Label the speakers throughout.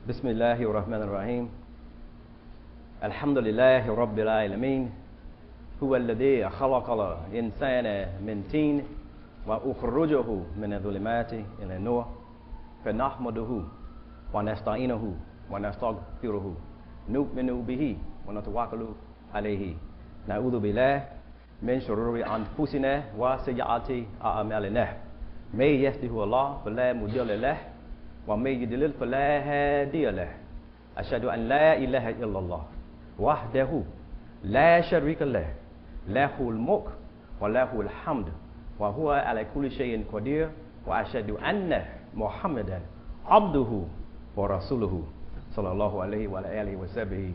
Speaker 1: بسم الله الرحمن الرحيم الحمد لله رب العالمين هو الذي خلق الإنسان من طين وأخرجه من الظلمات إلى النور فنحمده ونستعينه ونستغفره نؤمن به ونتوكل عليه نعوذ بالله من شرور أنفسنا وسيئات أعمالنا من يهده الله فلا مضل له ومن يضلل فلا هادي له أشهد أن لا إله إلا الله وحده لا شريك له له الملك وله الحمد وهو على كل شيء قدير وأشهد أن محمدا عبده ورسوله صلى الله عليه وعلى آله وصحبه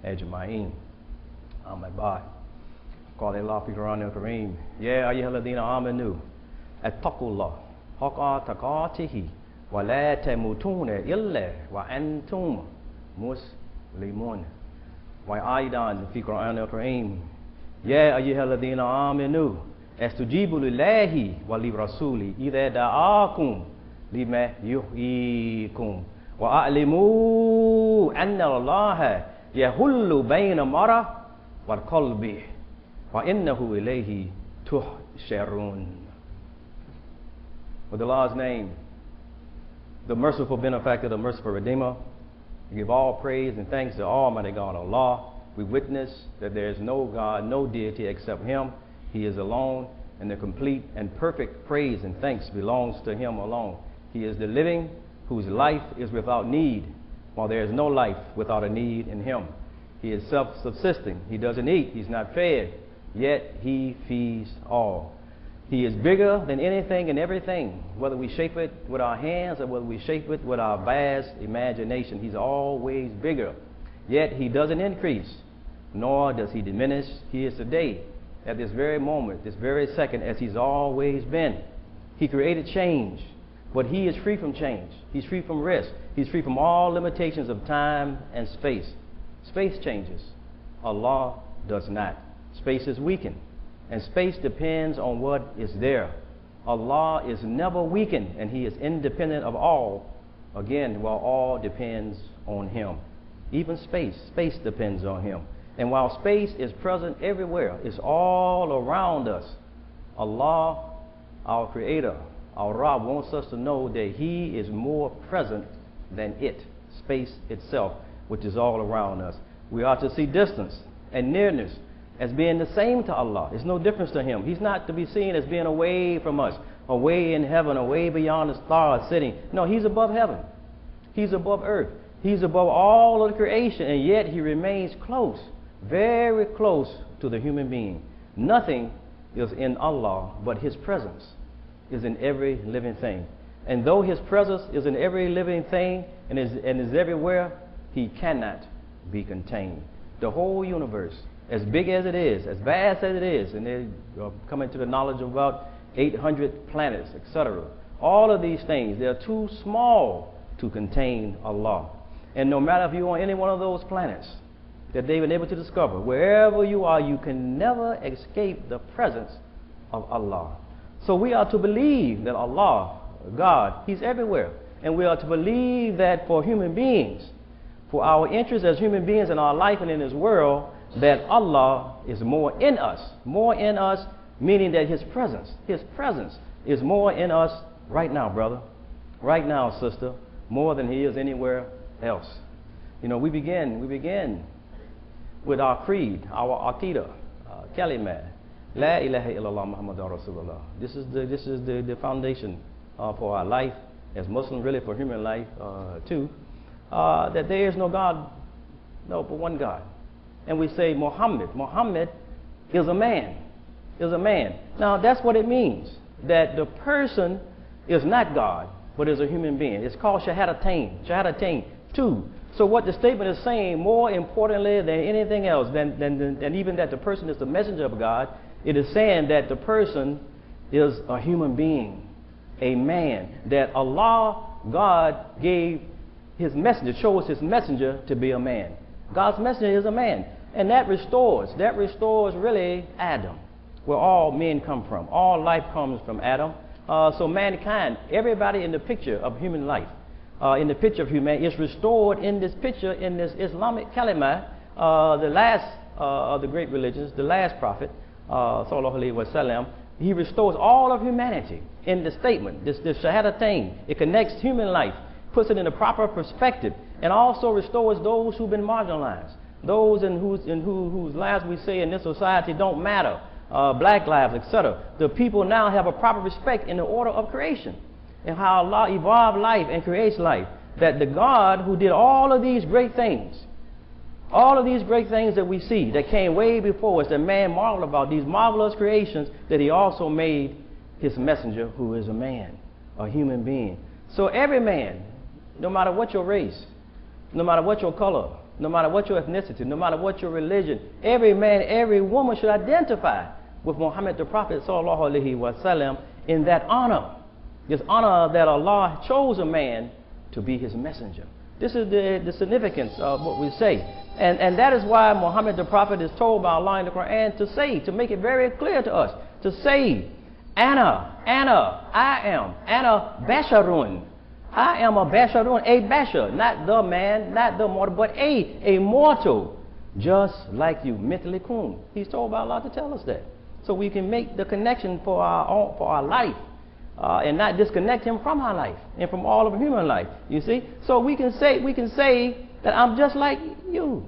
Speaker 1: أجمعين أما بعد قال الله في القرآن الكريم يا أيها الذين آمنوا اتقوا الله حق تقاته ولا تموتون إلا وأنتم مسلمون وأيضا في القرآن الكريم يا أيها الذين آمنوا استجيبوا لله وللرسول إذا دعاكم لما يحييكم وأعلموا أن الله يحول بين المرء والقلب وإنه إليه تحشرون. With Allah's name, the merciful benefactor, the merciful redeemer, we give all praise and thanks to Almighty God Allah. We witness that there is no God, no deity except Him. He is alone, and the complete and perfect praise and thanks belongs to Him alone. He is the living, whose life is without need, while there is no life without a need in Him. He is self-subsisting. He doesn't eat. He's not fed, yet He feeds all. He is bigger than anything and everything, whether we shape it with our hands or whether we shape it with our vast imagination. He's always bigger, yet He doesn't increase, nor does He diminish. He is today, at this very moment, this very second, as He's always been. He created change, but He is free from change. He's free from risk. He's free from all limitations of time and space. Space changes. Allah does not. Space is weakened, and space depends on what is there. Allah is never weakened, and He is independent of all. Again, while all depends on Him. Even space depends on Him. And while space is present everywhere, it's all around us. Allah, our Creator, our Rabb, wants us to know that He is more present than it, space itself, which is all around us. We are to see distance and nearness as being the same to Allah. There's no difference to Him. He's not to be seen as being away from us, away in heaven, away beyond the stars sitting. No, He's above heaven. He's above earth. He's above all of the creation, and yet He remains close, very close to the human being. Nothing is in Allah but His presence is in every living thing. And though His presence is in every living thing and is everywhere, He cannot be contained. The whole universe, as big as it is, as vast as it is, and they're coming to the knowledge of about 800 planets, etc. All of these things, they're too small to contain Allah. And no matter if you're on any one of those planets that they've been able to discover, wherever you are, you can never escape the presence of Allah. So we are to believe that Allah, God, He's everywhere. And we are to believe that for human beings, for our interests as human beings in our life and in this world, that Allah is more in us, meaning that His presence is more in us right now, brother, right now, sister, more than He is anywhere else. You know, we begin with our creed, our aqidah, kalima, la ilaha illallah Muhammadur Rasulullah. This is the foundation for our life as Muslims, really for human life too. That there is no God, no but one God. And we say Muhammad is a man, Now that's what it means, that the person is not God, but is a human being. It's called shahadatain, two. So what the statement is saying, more importantly than anything else, than even that the person is the messenger of God, it is saying that the person is a human being, a man, that Allah, God, gave His messenger, chose His messenger to be a man. God's messenger is a man. And that restores really Adam, where all men come from. All life comes from Adam. So mankind, everybody in the picture of human life, in the picture of humanity. It's restored in this picture, in this Islamic kalima, the last of the great religions, the last prophet, sallallahu alaihi wasallam. He restores all of humanity in the statement, this shahadatain. It connects human life, puts it in a proper perspective, and also restores those who've been marginalized, those in whose lives we say in this society don't matter, black lives, etc. The people now have a proper respect in the order of creation and how Allah evolved life and creates life. That the God who did all of these great things, all of these great things that we see that came way before us, that man marveled about, these marvelous creations, that he also made his messenger, who is a man, a human being. So every man, no matter what your race, no matter what your color, no matter what your ethnicity, no matter what your religion, every man, every woman should identify with Muhammad the Prophet sallallahu alaihi wasallam in that honor. This honor that Allah chose a man to be his messenger. This is the significance of what we say. And that is why Muhammad the Prophet is told by Allah in the Quran to say, to make it very clear to us, to say, Ana, I am, Ana Basharun. I am a Basharun, a Bashar, not the man, not the mortal, but a mortal, just like you, mitlikum. He's told by Allah to tell us that. So we can make the connection for our life. And not disconnect him from our life and from all of human life. You see, so we can say that I'm just like you.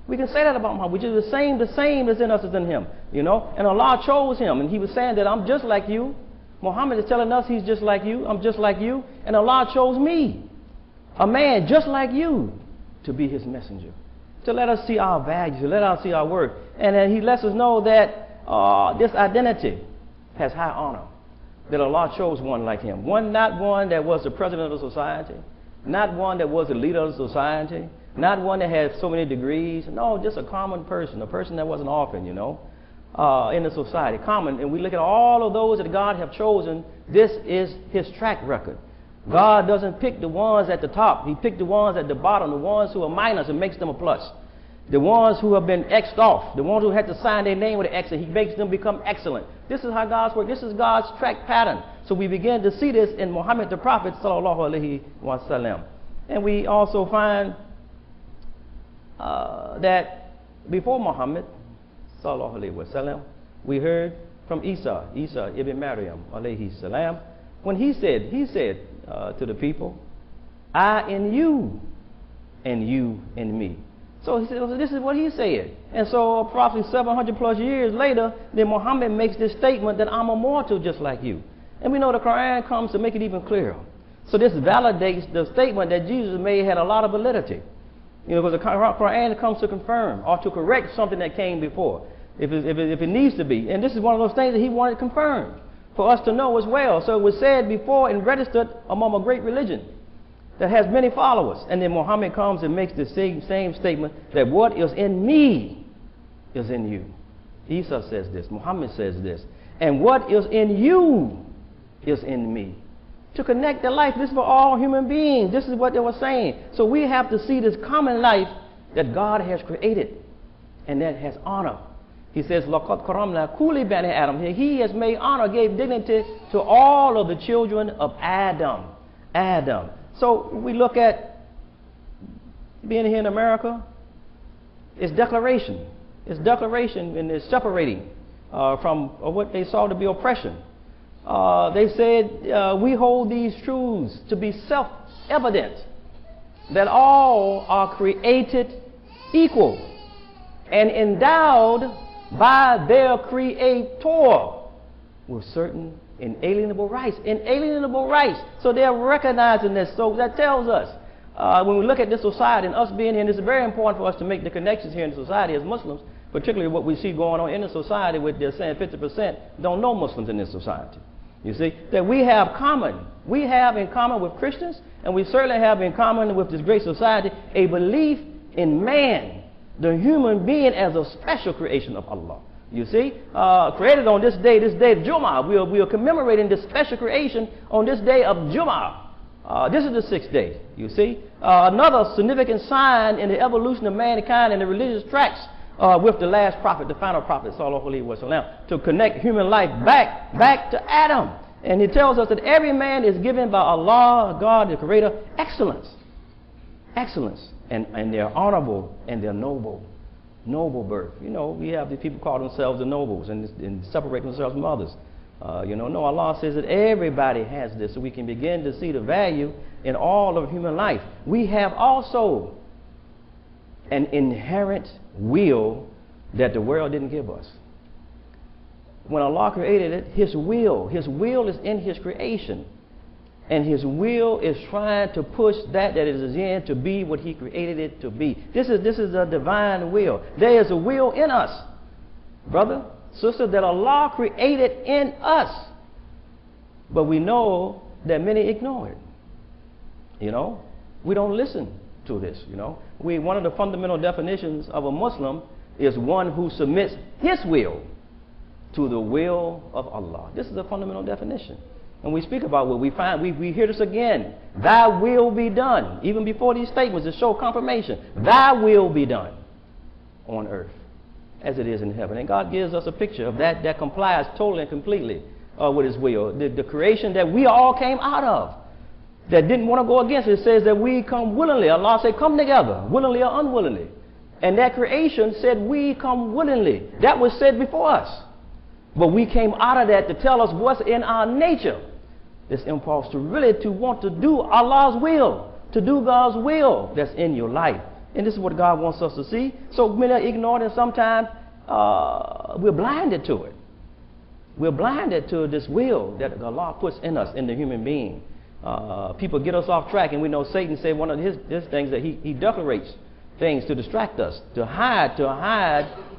Speaker 1: We can say that about Muhammad, which is the same is in us as in him. You know, and Allah chose him, and He was saying that I'm just like you. Muhammad is telling us he's just like you. I'm just like you, and Allah chose me, a man just like you, to be His messenger, to let us see our values, to let us see our worth, and then He lets us know that this identity has high honor. That Allah chose one like him. Not one that was the president of the society, not one that was the leader of the society, not one that had so many degrees. No, just a common person, a person that was an orphan, you know, in the society. Common. And we look at all of those that God have chosen. This is His track record. God doesn't pick the ones at the top. He picked the ones at the bottom, the ones who are minus, and makes them a plus. The ones who have been X'd off, the ones who had to sign their name with an X, and He makes them become excellent. This is how God's work. This is God's track pattern. So we begin to see this in Muhammad the Prophet sallallahu alaihi wasallam. And we also find that before Muhammad sallallahu alaihi wasallam, we heard from Isa ibn Maryam alayhi salam, when he said to the people, I in you, and you in me. So he said, so this is what he said. And so approximately 700 plus years later, then Muhammad makes this statement that I'm a mortal just like you. And we know the Quran comes to make it even clearer. So this validates the statement that Jesus made had a lot of validity. You know, because the Quran comes to confirm or to correct something that came before, if it needs to be. And this is one of those things that he wanted confirmed for us to know as well. So it was said before and registered among a great religion that has many followers. And then Muhammad comes and makes the same statement that what is in me is in you. Isa says this, Muhammad says this, and what is in you is in me. To connect the life, this is for all human beings. This is what they were saying. So we have to see this common life that God has created and that has honor. He says, لَقَدْ كَرَمْنَا كُلِّ بَنِي آدَمَ. He has made honor, gave dignity to all of the children of Adam. So we look at being here in America, it's declaration. It's declaration and it's separating from what they saw to be oppression. They said, we hold these truths to be self-evident, that all are created equal and endowed by their Creator with certain inalienable rights. So they're recognizing this. So that tells us, when we look at this society and us being here, and it's very important for us to make the connections here in the society as Muslims, particularly what we see going on in the society with they're saying 50% don't know Muslims in this society. You see, that we have in common with Christians, and we certainly have in common with this great society, a belief in man, the human being, as a special creation of Allah. You see, created on this day of Jumah. We are commemorating this special creation on this day of Jumah. This is the sixth day, you see. Another significant sign in the evolution of mankind in the religious tracks with the last prophet, the final prophet, sallallahu alaihi wasallam, to connect human life back to Adam. And he tells us that every man is given by Allah, God, the Creator, excellence. Excellence. And they're honorable and they're noble. Noble birth. You know, we have these people call themselves the nobles and separate themselves from others. No, Allah says that everybody has this, so we can begin to see the value in all of human life. We have also an inherent will that the world didn't give us. When Allah created it, His will is in His creation. And His will is trying to push that it is in to be what He created it to be. This is a divine will. There is a will in us, brother, sister, that Allah created in us. But we know that many ignore it. You know, we don't listen to this. You know, one of the fundamental definitions of a Muslim is one who submits his will to the will of Allah. This is a fundamental definition. And we speak about what we find, we hear this again. Thy will be done. Even before these statements to show confirmation. Thy will be done on earth as it is in heaven. And God gives us a picture of that complies totally and completely with His will. The creation that we all came out of, that didn't want to go against it, says that we come willingly. Allah said, come together, willingly or unwillingly. And that creation said, we come willingly. That was said before us. But we came out of that to tell us what's in our nature. This impulse to really to want to do Allah's will, to do God's will that's in your life. And this is what God wants us to see. So many are ignored, and sometimes we're blinded to it. We're blinded to this will that Allah puts in us, in the human being. People get us off track, and we know Satan said one of his things that he decorates things to distract us, to hide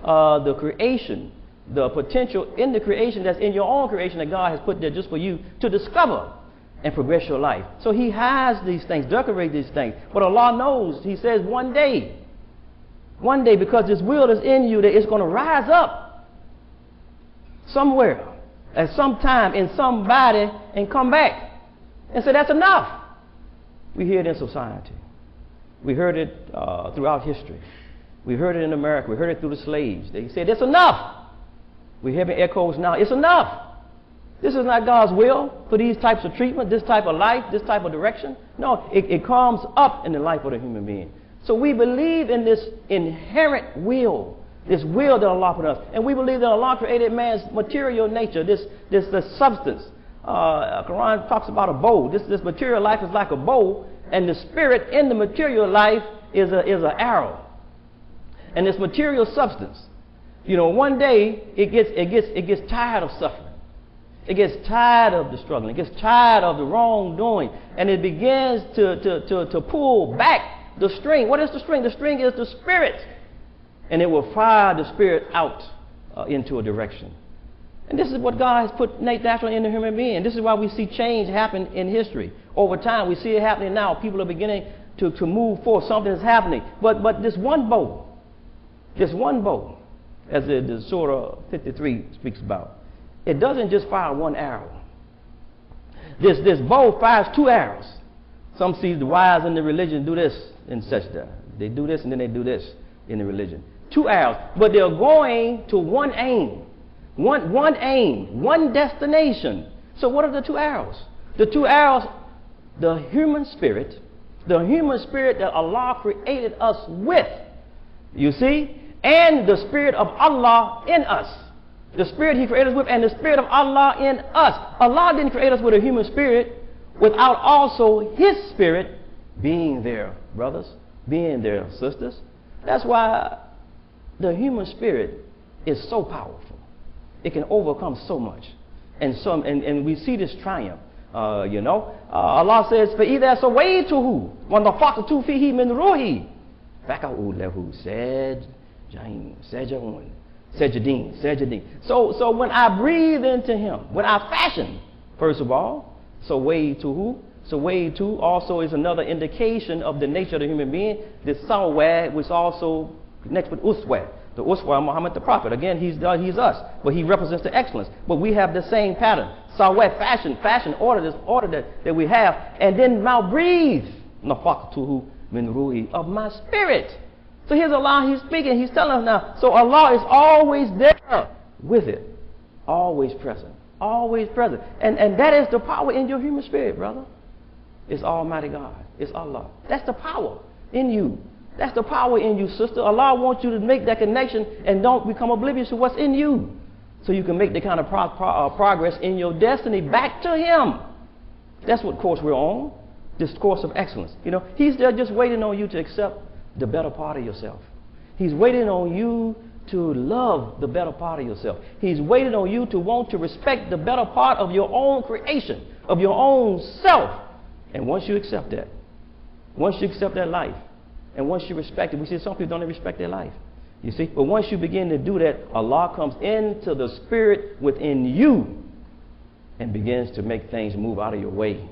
Speaker 1: the creation, the potential in the creation that's in your own creation that God has put there just for you to discover and progress your life. So He hides these things, decorates these things. But Allah knows, He says one day, because this will is in you, that it's going to rise up somewhere, at some time, in somebody, and come back and say, that's enough. We hear it in society. We heard it throughout history. We heard it in America. We heard it through the slaves. They said, it's enough. We're hearing echoes now. It's enough. This is not God's will for these types of treatment, this type of life, this type of direction. No, it comes up in the life of the human being. So we believe in this inherent will, this will that Allah put in us. And we believe that Allah created man's material nature, this substance. Quran talks about a bow. This material life is like a bow, and the spirit in the material life is an arrow. And this material substance, you know, one day it gets tired of suffering. It gets tired of the struggling. It gets tired of the wrongdoing, and it begins to pull back the string. What is the string? The string is the spirit, and it will fire the spirit out into a direction. And this is what God has put naturally in the human being. This is why we see change happen in history. Over time, we see it happening now. People are beginning to move forward. Something is happening. But this one bow, as the Surah 53 speaks about, it doesn't just fire one arrow. This bow fires two arrows. Some see the wise in the religion do this and such that. They do this and then they do this in the religion. Two arrows, but they're going to one aim. One aim, one destination. So what are the two arrows? The two arrows, the human spirit that Allah created us with, you see, and the spirit of Allah in us. The spirit He created us with and the spirit of Allah in us. Allah didn't create us with a human spirit without also His spirit being there, brothers, being there, sisters. That's why the human spirit is so powerful. It can overcome so much. And we see this triumph. Allah says, فَإِذَا سَوَيْتُهُ وَنَفَخْتُ فِيهِ مِنْ رُوحِي فَقَعُوا لَهُ sajidin. So when I breathe into Him, when I fashion, first of all, Sawaytuhu also is another indication of the nature of the human being. The Sawwah, which also connects with Uswa. The Uswa, Muhammad the Prophet. Again, he's us, but he represents the excellence. But we have the same pattern. Sawwah, fashion, order that we have. And then now breathe, nafaqtuhu min ruhi, of my spirit. So here's Allah, He's speaking, He's telling us now. So Allah is always there with it, always present. Always present. And that is the power in your human spirit, brother. It's Almighty God. It's Allah. That's the power in you. That's the power in you, sister. Allah wants you to make that connection and don't become oblivious to what's in you, so you can make the kind of progress in your destiny back to Him. That's what course we're on, this course of excellence. You know, He's there just waiting on you to accept the better part of yourself. He's waiting on you to love the better part of yourself. He's waiting on you to want to respect the better part of your own creation, of your own self. And once you accept that, once you accept that life, and once you respect it, we see some people don't even respect their life. You see? But once you begin to do that, Allah comes into the spirit within you and begins to make things move out of your way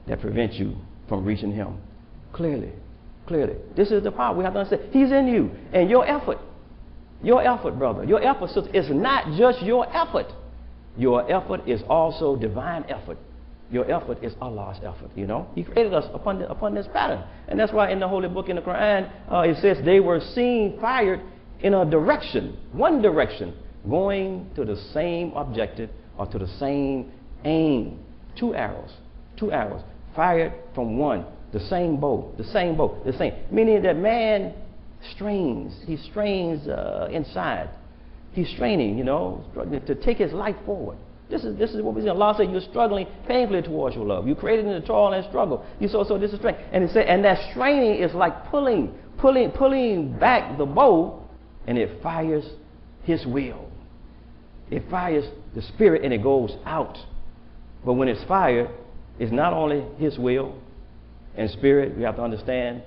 Speaker 1: that prevent you from reaching Him. Clearly. This is the power. We have to understand. He's in you. And your effort, brother, your effort, sister, is not just your effort. Your effort is also divine effort. Your effort is Allah's effort, you know. He created us upon this pattern. And that's why in the Holy Book, in the Quran, it says they were seen fired in a direction, one direction, going to the same objective or to the same aim. Two arrows, fired from one, the same bow. Meaning that man strains, he strains inside. He's straining, you know, to take his life forward. This is what we see. Allah said you're struggling painfully towards your love. You created in the toil and struggle. So this is strength. And it said, and that straining is like pulling back the bow, and it fires His will. It fires the spirit and it goes out. But when it's fired, it's not only His will and spirit. We have to understand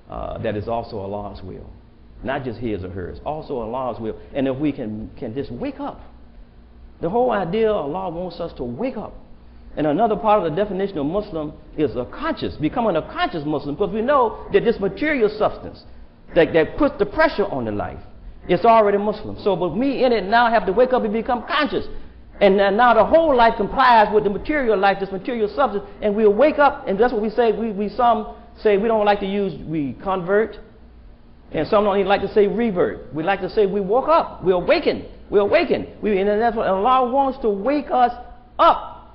Speaker 1: that it's also Allah's will, not just His or hers. Also Allah's will. And if we can just wake up. The whole idea Allah wants us to wake up. And another part of the definition of Muslim is becoming a conscious Muslim, because we know that this material substance that puts the pressure on the life, it's already Muslim. So but me in it now have to wake up and become conscious. And now the whole life complies with the material life, this material substance, and we'll wake up, and that's what we say. We some say we don't like to use we convert, and some don't even like to say revert. We like to say we woke up, we awaken. And that's what Allah wants to wake us up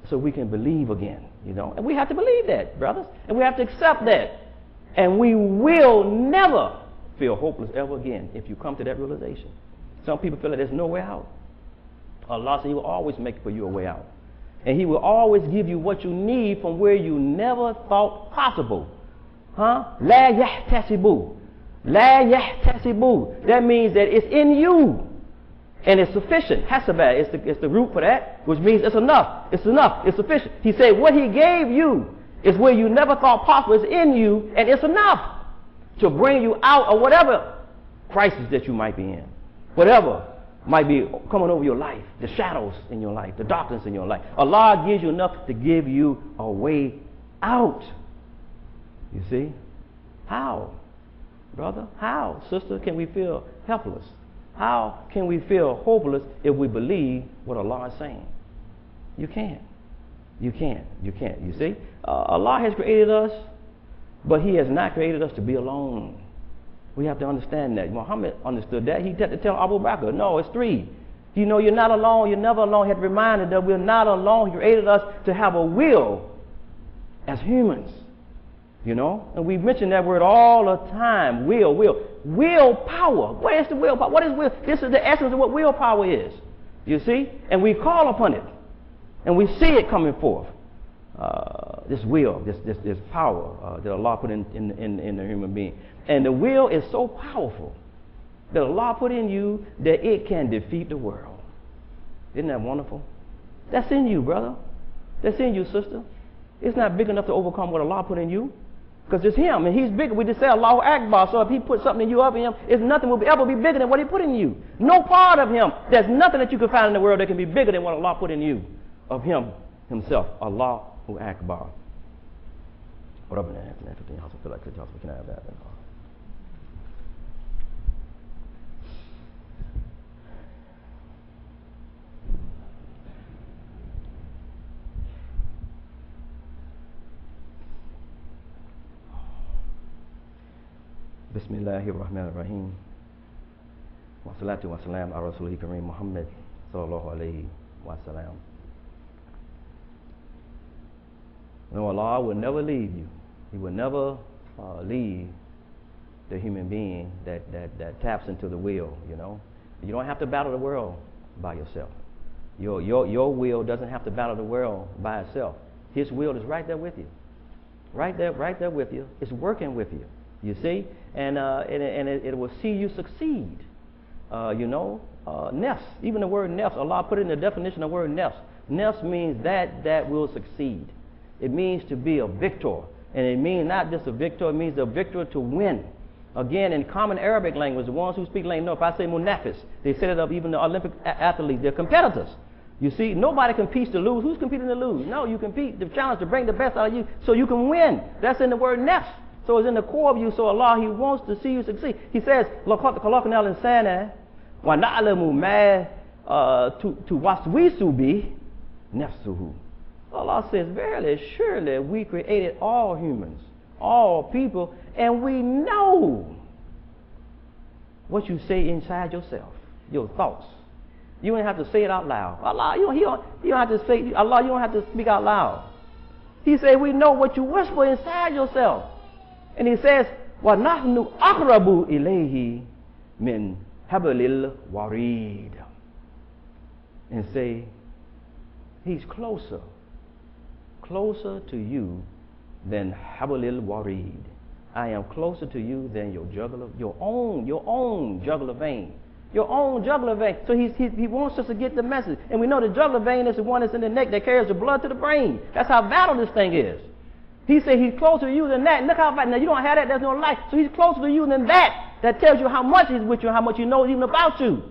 Speaker 1: so we can believe again, you know. And we have to believe that, brothers. And we have to accept that. And we will never feel hopeless ever again if you come to that realization. Some people feel that there's no way out. Allah said He will always make for you a way out. And He will always give you what you need from where you never thought possible. La yahtasibu. That means that it's in you. And it's sufficient. Hasabah is the root for that, which means it's enough. It's sufficient. He said what He gave you is where you never thought possible. It's in you, and it's enough to bring you out of whatever crisis that you might be in. Whatever might be coming over your life, the shadows in your life, the darkness in your life. Allah gives you enough to give you a way out. You see? How, brother? How, sister, can we feel helpless? How can we feel hopeless if we believe what Allah is saying? You can't. You see? Allah has created us, but He has not created us to be alone. We have to understand that. Muhammad understood that. He had to tell Abu Bakr, no, it's three. You know, you're not alone. You're never alone. He had reminded that we're not alone. He created us to have a will as humans. You know, and we mention that word all the time. Willpower. What is the willpower? What is will? This is the essence of what willpower is. You see? And we call upon it. And we see it coming forth. This will, this power that Allah put in the human being. And the will is so powerful that Allah put in you that it can defeat the world. Isn't that wonderful? That's in you, brother. That's in you, sister. It's not big enough to overcome what Allah put in you. Because it's Him, and He's bigger. We just say Allahu Akbar. So if He put something in you up in Him, it's nothing will ever be bigger than what He put in you. No part of Him. There's nothing that you can find in the world that can be bigger than what Allah put in you. Of Him Himself. Allahu Akbar. What up in there? I also feel like we can have that. Bismillahir Rahmanir Rahim. Wa salatu wa salam ala Rasulih Kareem Muhammad sallallahu alayhi wasalam. No, Allah will never leave you. He will never leave the human being that taps into the will, you know. You don't have to battle the world by yourself. Your will doesn't have to battle the world by itself. His will is right there with you. Right there with you. It's working with you. You see? And it will see you succeed. Nafs. Even the word nafs, Allah put it in the definition of the word nafs. Nafs means that will succeed. It means to be a victor. And it means not just a victor, it means a victor to win. Again, in common Arabic language, the ones who speak language know if I say munafis, they set it up, even the Olympic athletes, they're competitors. You see, nobody competes to lose. Who's competing to lose? No, you compete to challenge to bring the best out of you so you can win. That's in the word nafs. So it's in the core of you. So Allah, He wants to see you succeed. He says, لَقَدْ خَلَقْنَا الْإِنسَانَ وَنَعْلَمُ مَا تُوَسْوِسُ بِهِ نَفْسُهُ. Allah says, verily, surely we created all humans, all people, and we know what you say inside yourself, your thoughts. You don't have to say it out loud. Allah, you don't have to say, Allah, you don't have to speak out loud. He said, we know what you whisper inside yourself. And He says, وَنَحْنُ أَقْرَبُ إِلَيْهِ مِنْ حَبْلِ الْوَرِيدِ. And say, He's closer to you than hablil warid. I am closer to you than your own jugular vein. Your own jugular vein. So he wants us to get the message. And we know the jugular vein is the one that's in the neck that carries the blood to the brain. That's how vital this thing is. He said He's closer to you than that. Look how vital. Now you don't have that, there's no life. So He's closer to you than that. That tells you how much He's with you, how much He knows even about you.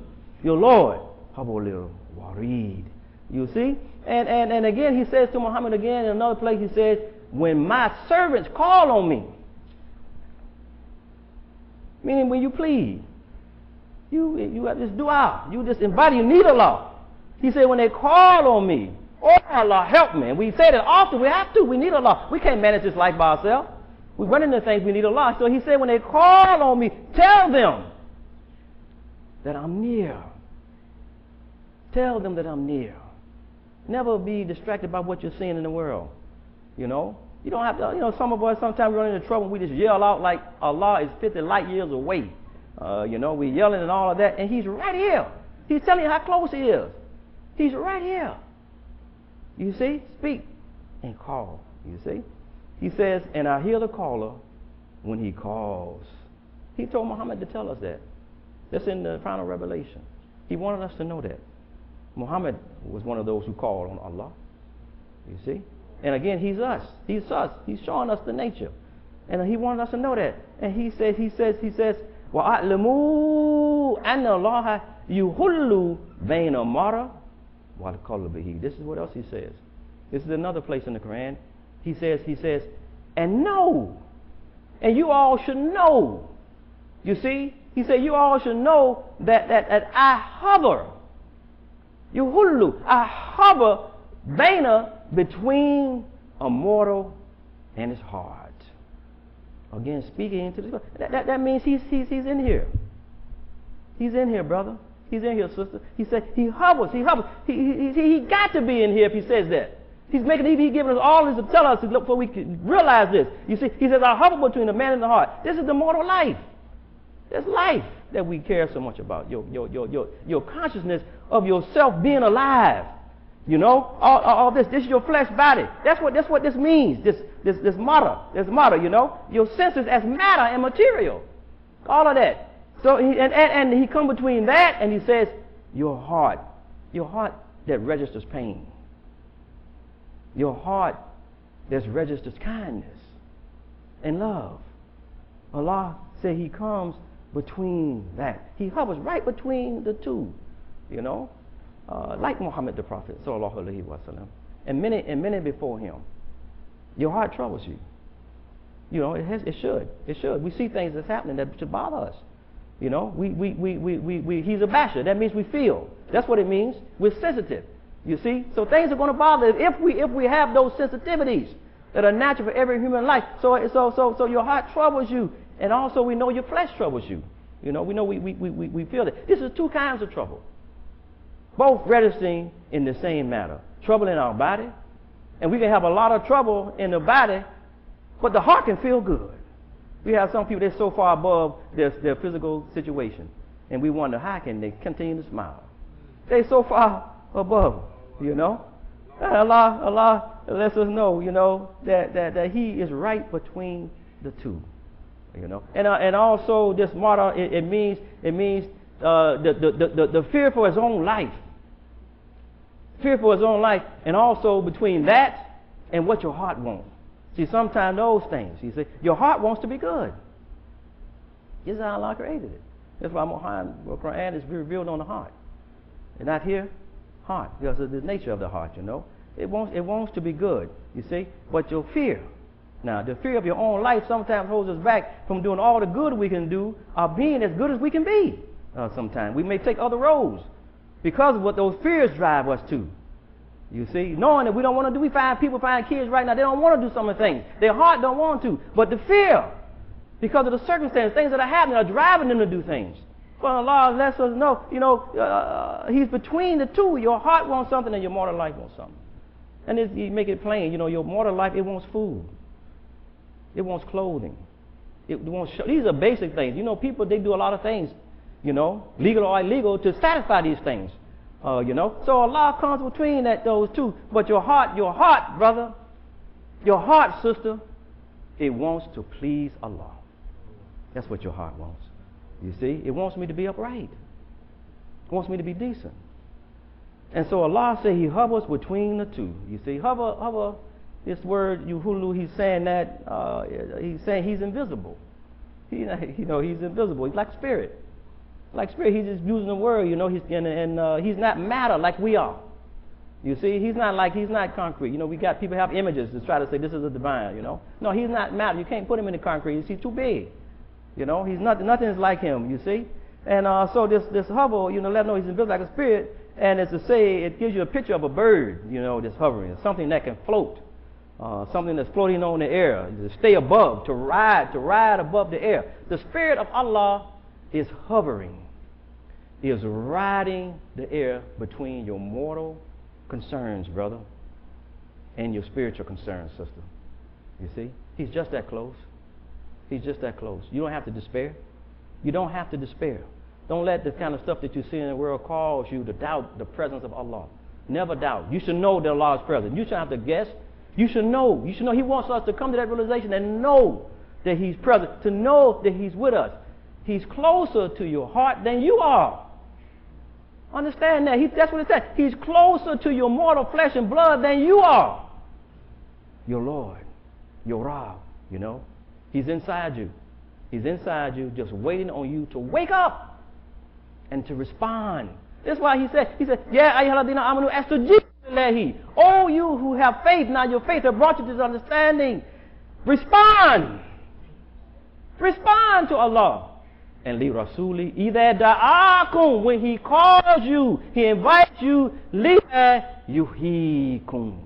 Speaker 1: Your Lord. Hablil warid. You see? And again, He says to Muhammad again in another place, He says, when my servants call on me, meaning when you plead, you have this dua, you just invite, you need Allah. He said, when they call on me, oh Allah, help me. And we say that often, we have to, we need Allah. We can't manage this life by ourselves. We run into things, we need Allah. So He said, when they call on me, tell them that I'm near. Tell them that I'm near. Never be distracted by what you're seeing in the world. You know? You don't have to, some of us sometimes run into trouble and we just yell out like Allah is 50 light years away. We yelling and all of that, and He's right here. He's telling you how close He is. He's right here. You see? Speak and call. You see? He says, and I hear the caller when he calls. He told Muhammad to tell us that. That's in the final revelation. He wanted us to know that. Muhammad was one of those who called on Allah. You see? And again, He's us. He's us. He's showing us the nature. And He wanted us to know that. And He says, وَأَعْلَمُوا أَنَّ اللَّهَ يُحُلُّ بَيْنَ مَرَ وَالْقَلْبِهِ. This is what else He says. This is another place in the Quran. He says, and know. And you all should know. You see? He said, you all should know that I hover. Yuhullu, I hover between a mortal and his heart. Again, speaking into this. That means he's in here. He's in here, brother. He's in here, sister. He said he hovers. He got to be in here if he says that. He's giving us all this to tell us before we can realize this. You see, he says, I hover between the man and the heart. This is the mortal life. This life that we care so much about. Your consciousness of yourself being alive. You know, all this is your flesh body. That's what this means. This matter, you know. Your senses as matter and material. All of that. So he come between that and he says, your heart that registers pain. Your heart that registers kindness and love. Allah said He comes between that. He hovers right between the two, you know, like Muhammad the Prophet, sallallahu alaihi wasallam, and many before him. Your heart troubles you. You know, it should. We see things that's happening that should bother us. You know, he's a basher. That means we feel. That's what it means. We're sensitive. You see, so things are going to bother us if we have those sensitivities that are natural for every human life. So your heart troubles you, and also we know your flesh troubles you. You know, we know we feel that. This is two kinds of trouble. Both registering in the same matter. Trouble in our body, and we can have a lot of trouble in the body, but the heart can feel good. We have some people that's so far above their physical situation, and we wonder how can they continue to smile. They're so far above, you know. And Allah lets us know, you know, that He is right between the two, you know. And also this motto, it means the fear for his own life. Fear for his own life, and also between that and what your heart wants. See, sometimes those things, you see, your heart wants to be good. This is how Allah created it. That's why the Quran is revealed on the heart. And not here, heart, because of the nature of the heart, you know. It wants to be good, you see, but your fear. Now, the fear of your own life sometimes holds us back from doing all the good we can do, or being as good as we can be. Sometimes we may take other roads because of what those fears drive us to. You see, knowing that we don't want to do, we find kids right now, they don't want to do some of the things. Their heart don't want to, but the fear, because of the circumstances, things that are happening are driving them to do things. Well, Allah lets us know, you know, He's between the two. Your heart wants something and your mortal life wants something. And He make it plain, you know, your mortal life, it wants food. It wants clothing. It wants these are basic things. You know, people, they do a lot of things, you know, legal or illegal, to satisfy these things. You know, so Allah comes between those two. But your heart, brother, your heart, sister, it wants to please Allah. That's what your heart wants. You see, it wants me to be upright. It wants me to be decent. And so Allah said He hovers between the two. You see, hover. This word yuhulu, He's saying that He's saying He's invisible. He's invisible. He's like spirit. Like spirit, He's just using the word, you know. He's not matter like we are. You see, He's not concrete. You know, we got people have images to try to say this is a divine. You know, no, He's not matter. You can't put Him in the concrete. He's too big. You know, He's nothing is like Him. You see, and so this hover, you know, let know He's invisible like a spirit, and it's to say it gives you a picture of a bird. You know, this hovering, something that can float, something that's floating on the air, to stay above, to ride above the air. The Spirit of Allah is hovering, is riding the air between your mortal concerns, brother, and your spiritual concerns, sister. You see? He's just that close. He's just that close. You don't have to despair. You don't have to despair. Don't let the kind of stuff that you see in the world cause you to doubt the presence of Allah. Never doubt. You should know that Allah is present. You shouldn't have to guess. You should know. You should know. He wants us to come to that realization and know that He's present, to know that He's with us. He's closer to your heart than you are. Understand that. That's what it says. He's closer to your mortal flesh and blood than you are. Your Lord, your Rabb, you know. He's inside you. He's inside you, just waiting on you to wake up and to respond. That's why He said, Ya ayyuhalladhina amanu astajibu lillahi. Oh, you who have faith, now your faith has brought you to this understanding. Respond. Respond to Allah. And li rasuli idha da'akum, when He calls you, He invites you, lima yuhikum,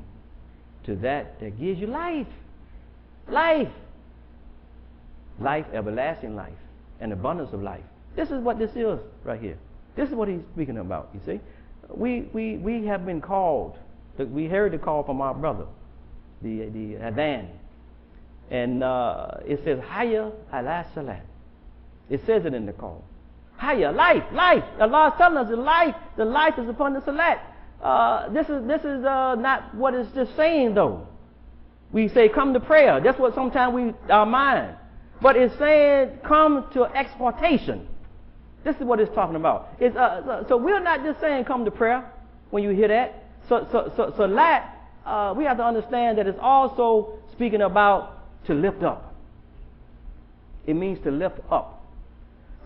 Speaker 1: to that gives you life. Life, everlasting life, and abundance of life. This is what this is right here. This is what He's speaking about, you see. We have been called, we heard the call from our brother, the adhan. And it says, Hayya ala salat. It says it in the call. Hayya, life. Allah is telling us the life is upon the salat. This is not what it's just saying though. We say come to prayer. That's what sometimes our mind. But it's saying come to exhortation. This is what it's talking about. So we're not just saying come to prayer when you hear that. Salat, we have to understand that it's also speaking about to lift up. It means to lift up.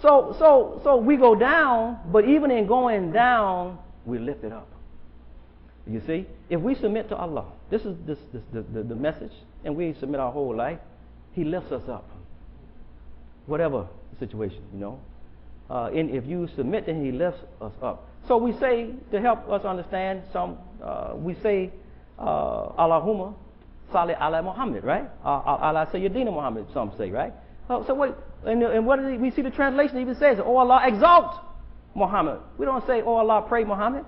Speaker 1: So we go down, but even in going down, we lift it up. You see, if we submit to Allah, this is the message, and we submit our whole life, He lifts us up. Whatever the situation, you know. And if you submit to Him, He lifts us up. So we say, to help us understand, we say, Allahumma salli ala Muhammad, right? Ala Sayyidina Muhammad, some say, right? So wait, and what we see the translation even says, oh Allah, exalt Muhammad. We don't say, oh Allah, pray Muhammad.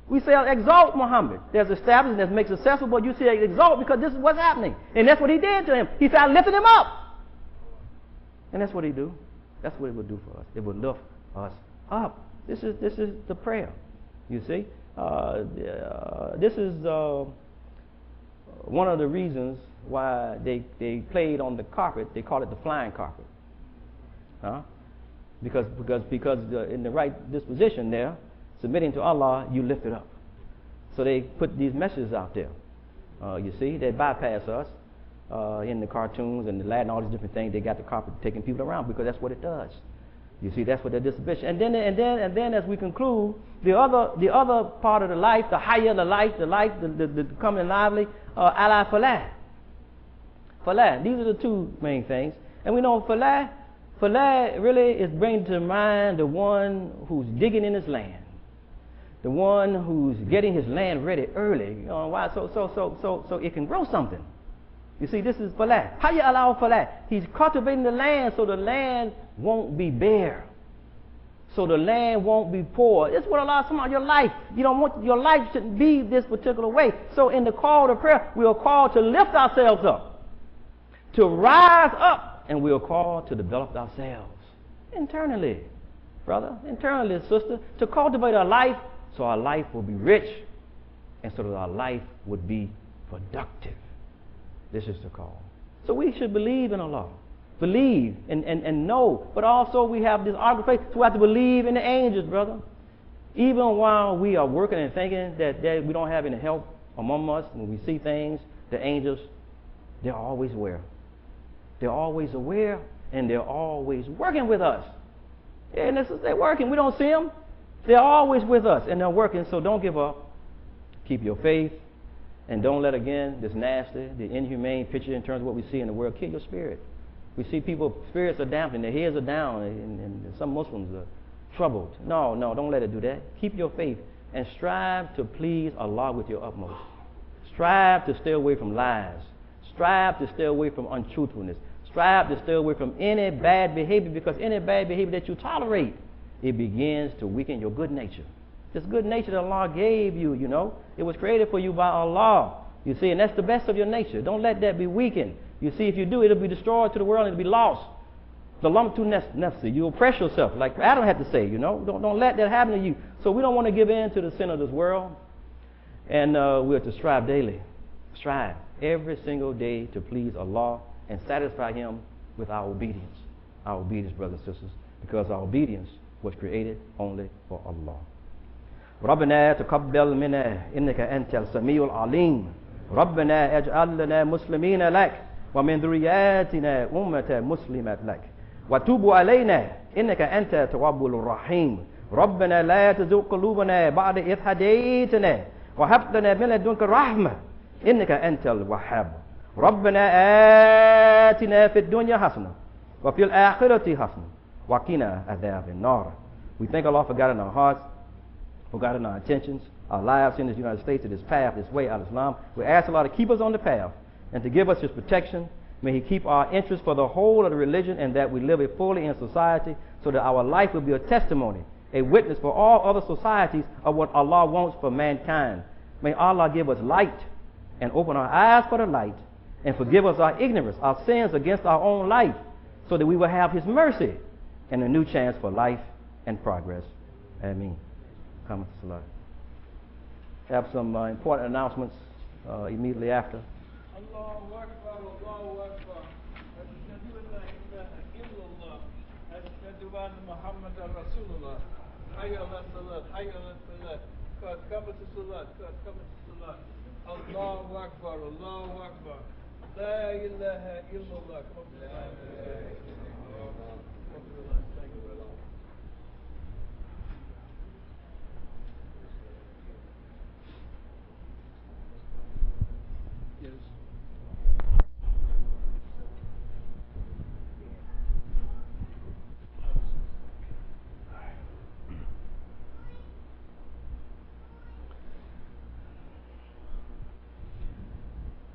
Speaker 1: We say exalt Muhammad. There's established, there's make successful, but you say exalt because this is what's happening. And that's what he did to him. He started lifting him up. And that's what he do. That's what it would do for us. It would lift us up. This is the prayer. You see? This is one of the reasons why they played on the carpet. They call it the flying carpet. Because in the right disposition there, submitting to Allah, you lift it up. So they put these messages out there. You see, they bypass us in the cartoons and the Latin, all these different things. They got the carpet taking people around because that's what it does. You see, that's what the disposition. And then as we conclude, the other part of the life, the higher the life, the becoming lively, ala falah. Falah. These are the two main things. And we know falah really is bringing to mind the one who's digging in his land. The one who's getting his land ready early. You know why? So it can grow something. You see, this is falah. How you allow falah? He's cultivating the land so the land won't be bare. So the land won't be poor. It's what allows some of your life. You don't want your life shouldn't be this particular way. So in the call to prayer, we are called to lift ourselves up, to rise up, and we are called to develop ourselves internally, brother, internally, sister, to cultivate our life so our life will be rich and so that our life would be productive. This is the call. So we should believe in Allah. Believe and know. But also we have this article of faith, so we have to believe in the angels, brother. Even while we are working and thinking that we don't have any help among us, when we see things, the angels, they're always aware. They're always aware and they're always working with us. And they're working. We don't see them. They're always with us and they're working, so don't give up. Keep your faith. And don't let, again, this nasty, the inhumane picture in terms of what we see in the world kill your spirit. We see people, spirits are dampened, their heads are down, and some Muslims are troubled. No, don't let it do that. Keep your faith and strive to please Allah with your utmost. Strive to stay away from lies. Strive to stay away from untruthfulness. Strive to stay away from any bad behavior, because any bad behavior that you tolerate, it begins to weaken your good nature. This good nature that Allah gave you, you know, it was created for you by Allah. You see, and that's the best of your nature. Don't let that be weakened. You see, if you do, it'll be destroyed to the world and it'll be lost. The lamtu nafsi, you oppress yourself, like Adam had to say, you know. Don't let that happen to you. So we don't want to give in to the sin of this world. And we're to strive daily. Strive every single day to please Allah and satisfy Him with our obedience. Our obedience, brothers and sisters, because our obedience was created only for Allah. ربنا تقبل منا إنك أنت السميع العليم ربنا اجعلنا مسلمين لك ومن ذرياتنا أمة مسلمة لك وتوب علينا إنك أنت التواب الرحيم ربنا لا تزغ قلوبنا بعد إذ هديتنا وهب لنا من لدنك رحمة إنك أنت الوهاب ربنا آتنا في الدنيا حسنة وفي الآخرة حسنة وقنا عذاب النار. We thank Allah for God in our hearts, for God in our intentions, our lives in this United States, to this path, this way, al-Islam. We ask Allah to keep us on the path and to give us His protection. May He keep our interest for the whole of the religion and that we live it fully in society so that our life will be a testimony, a witness for all other societies of what Allah wants for mankind. May Allah give us light and open our eyes for the light and forgive us our ignorance, our sins against our own life, so that we will have His mercy and a new chance for life and progress. Ameen. Come to Salah. Have some important announcements immediately after.
Speaker 2: Allahu Akbar, Allahu Akbar. Ashhadu an la ilaha illallah. Ashhadu anna Muhammadan Rasulullah. Hayya ala salat, hayya ala salat. Come to salat, come to salat. Allahu Akbar, Allahu Akbar. La ilaha illallah. Come to salat.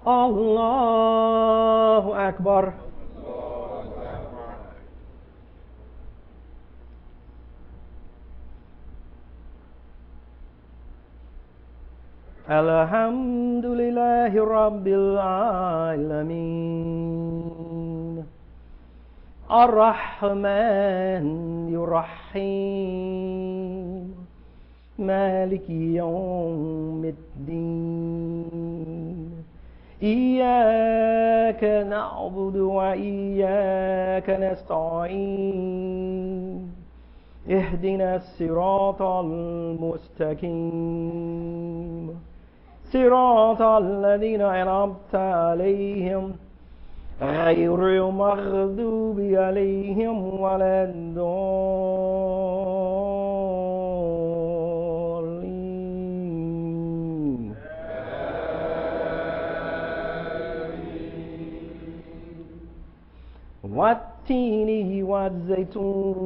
Speaker 1: Allahu Akbar. الحمد لله رب العالمين الرحمن الرحيم مالك يوم الدين إياك نعبد وإياك نستعين اهدنا الصراط المستقيم صراط الذين أنعمت عليهم غير المغضوب عليهم ولا الضالين والتين والزيتون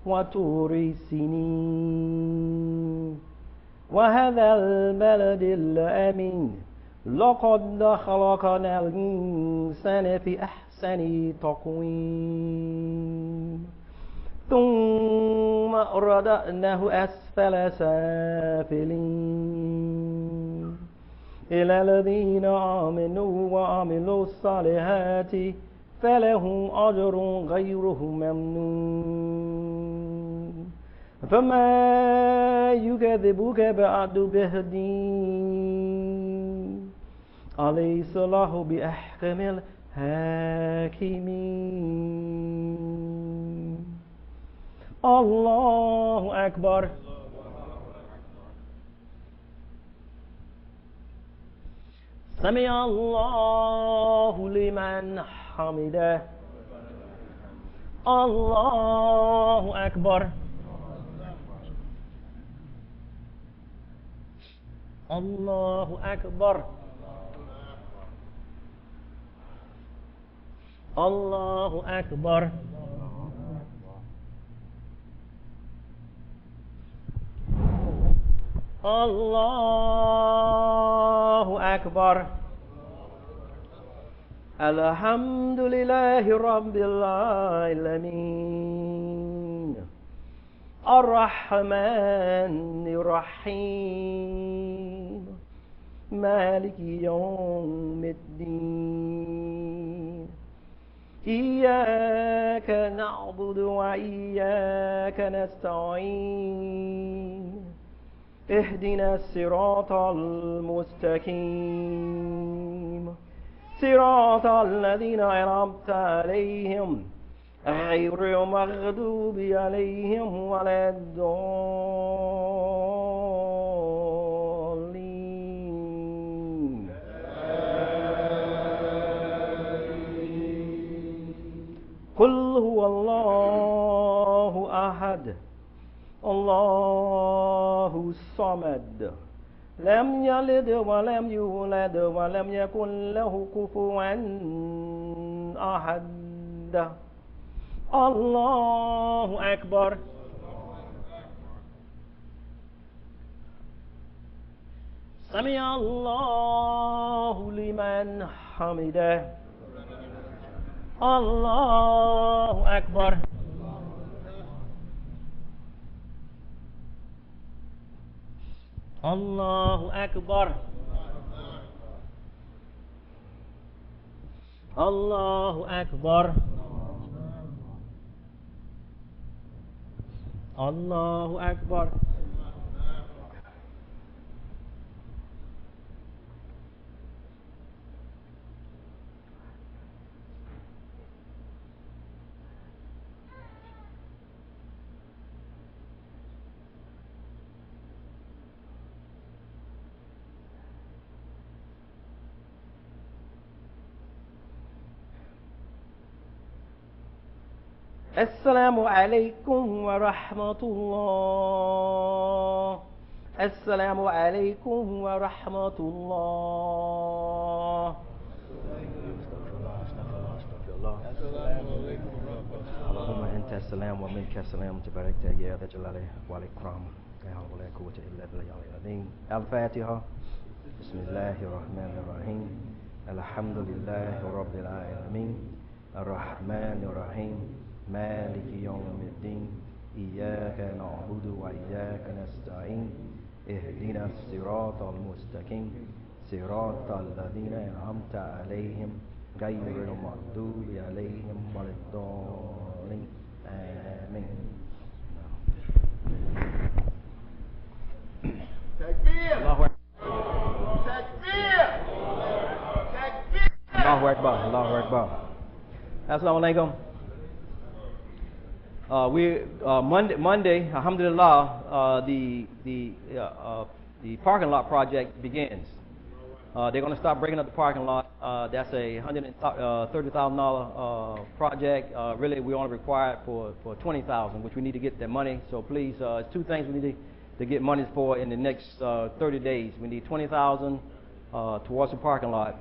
Speaker 1: وطور سينين وهذا البلد الأمين لقد خلقنا الإنسان في أحسن تقويم ثم رددناه أسفل سافلين إلى الذين آمنوا وعملوا الصالحات فلهم أجر غير ممنون فما يكذبك بعد بالدين أليس الله بأحكم الحاكمين الله أكبر سمع الله لمن حمده الله أكبر الله أكبر الله أكبر الله أكبر الحمد لله رب العالمين الرحمن الرحيم مالك يوم الدين إياك نعبد وإياك نستعين اهدنا الصراط المستقيم صراط الذين أنعمت عليهم غير المغضوب عليهم ولا الضالين قل هو الله أحد الله الصمد لم يلد ولم يولد ولم يكن له كفوا أحد الله أكبر سمع الله لمن حمده الله أكبر الله أكبر الله أكبر الله أكبر السلام عليكم ورحمة الله السلام عليكم ورحمة الله اللهم أنت السلام ومنك السلام تبارك يا ذا الجلال والإكرام لا حول ولا قوة إلا بالله العظيم الفاتحة بسم الله الرحمن الرحيم الحمد لله رب العالمين الرحمن الرحيم مالك يوم الدين إياك نعبد وإياك نستعين اهدنا الصراط المستقيم صراط الذين أنعمت عليهم غير المغضوب عليهم ولا الضالين آمين.
Speaker 2: Takbir!
Speaker 1: Allahu Akbar.
Speaker 2: Takbir! Takbir!
Speaker 1: Allahu Akbar. Allahu Akbar. Assalamu alaikum. Monday, alhamdulillah, the parking lot project begins. They're going to start breaking up the parking lot. That's a $130,000 project. Really, we only require it for $20,000, which we need to get that money. So please, it's two things we need to get money for in the next 30 days. We need $20,000 towards the parking lot,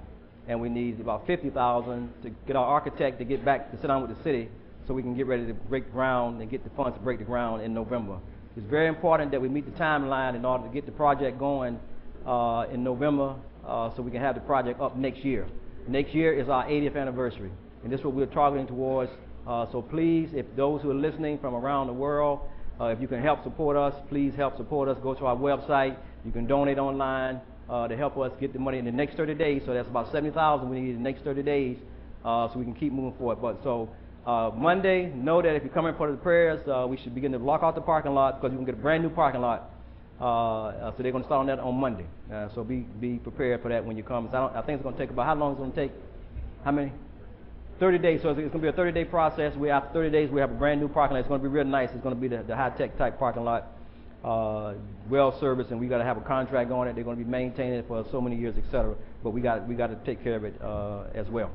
Speaker 1: and we need about $50,000 to get our architect to get back to sit down with the city, so we can get ready to break ground and get the funds to break the ground in November. It's very important that we meet the timeline in order to get the project going in November, so we can have the project up next year. Next year is our 80th anniversary, and this is what we're targeting towards. So please, if those who are listening from around the world, if you can help support us, please help support us. Go to our website. You can donate online to help us get the money in the next 30 days. So that's about $70,000 we need in the next 30 days, so we can keep moving forward. Monday, know that if you come in for the prayers, we should begin to block out the parking lot, because you can get a brand new parking lot. So they're going to start on that on Monday. So be prepared for that when you come. So I think it's going to take about, how long it's going to take? How many? 30 days. So it's going to be a 30-day process. After 30 days, we have a brand new parking lot. It's going to be real nice. It's going to be the high-tech type parking lot, well serviced, and we got to have a contract on it. They're going to be maintaining it for so many years, etc. But we got to take care of it as well.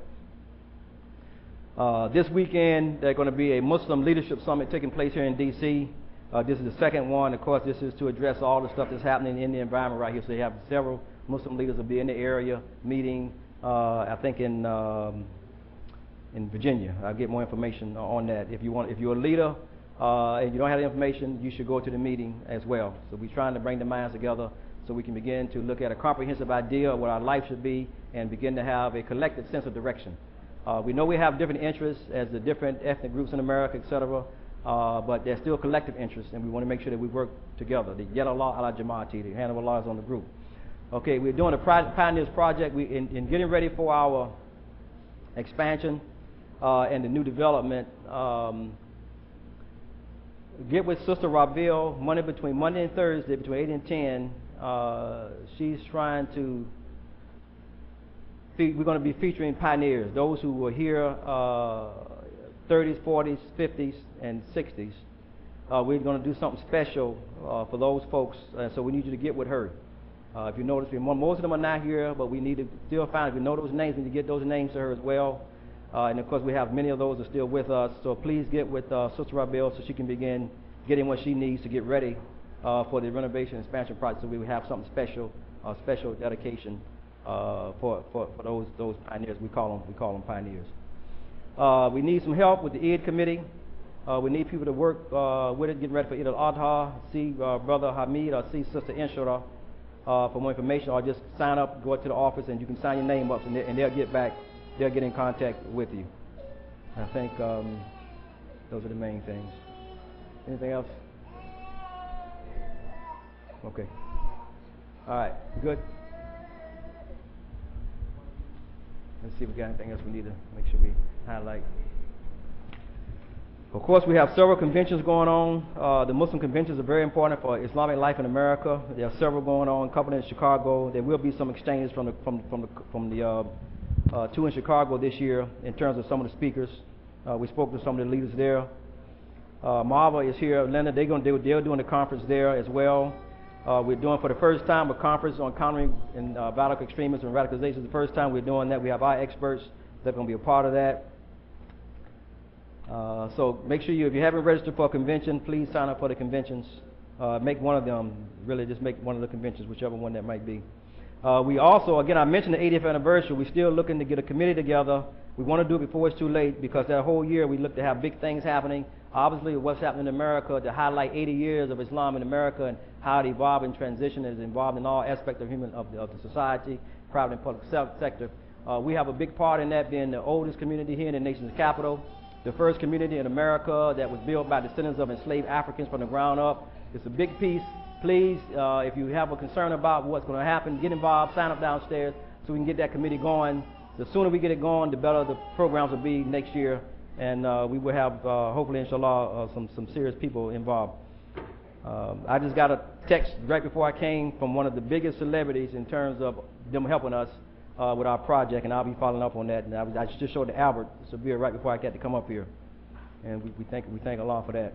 Speaker 1: This weekend, there's going to be a Muslim Leadership Summit taking place here in D.C. This is the second one. Of course, this is to address all the stuff that's happening in the environment right here. So they have several Muslim leaders will be in the area meeting, I think in Virginia. I'll get more information on that. If you're a leader and you don't have the information, you should go to the meeting as well. So we're trying to bring the minds together so we can begin to look at a comprehensive idea of what our life should be and begin to have a collective sense of direction. We know we have different interests as the different ethnic groups in America, etc., but there's still collective interests, and we want to make sure that we work together. The Yet Allah ala Jama'ati, the hand of Allah is on the group. Okay, we're doing a Pioneers Project. In getting ready for our expansion and the new development, get with Sister Rabil between Monday and Thursday, between 8 and 10. She's trying to we're going to be featuring pioneers, those who were here 30s, 40s, 50s, and 60s. We're going to do something special for those folks, so we need you to get with her. If you notice, most of them are not here, but we need to still find, if you know those names, we need to get those names to her as well. And of course, we have many of those are still with us, so please get with Sister Rabil so she can begin getting what she needs to get ready for the renovation and expansion project, so we will have something special, special dedication for those pioneers. We call them pioneers. We need some help with the Eid committee. We need people to work with it, getting ready for Eid al-Adha. See Brother Hamid or see Sister Inshura for more information, or just sign up, go to the office, and you can sign your name up, and they'll get back. They'll get in contact with you. I think those are the main things. Anything else? Okay. All right. Good. Let's see if we got anything else we need to make sure we highlight. Of course, we have several conventions going on. The Muslim conventions are very important for Islamic life in America. There are several going on, a couple in Chicago. There will be some exchanges from the two in Chicago this year in terms of some of the speakers. We spoke to some of the leaders there. Marva is here. Atlanta, they're doing a conference there as well. We're doing for the first time a conference on countering violent extremism and radicalization. The first time we're doing that. We have our experts that are going to be a part of that. So make sure if you haven't registered for a convention, please sign up for the conventions. Make one of them, really just make one of the conventions, whichever one that might be. We also, again, I mentioned the 80th anniversary. We're still looking to get a committee together. We want to do it before it's too late, because that whole year we look to have big things happening. Obviously, what's happening in America, to highlight 80 years of Islam in America and how it evolved and transitioned, is involved in all aspects of the society, private and public sector. We have a big part in that, being the oldest community here in the nation's capital, the first community in America that was built by descendants of enslaved Africans from the ground up. It's a big piece Please, if you have a concern about what's going to happen, get involved, sign up downstairs so we can get that committee going. The sooner we get it going, the better the programs will be next year, and we will have, hopefully, inshallah, some serious people involved. I just got a text right before I came from one of the biggest celebrities in terms of them helping us with our project, and I'll be following up on that. And I just showed to Albert Sabir right before I got to come up here, and we thank Allah for that.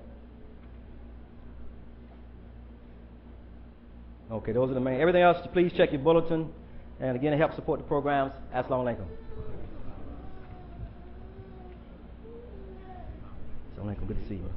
Speaker 1: Okay, those are the main. Everything else, please check your bulletin, and again, help support the programs. Assalamu alaikum. Assalamu alaikum. Good to see you.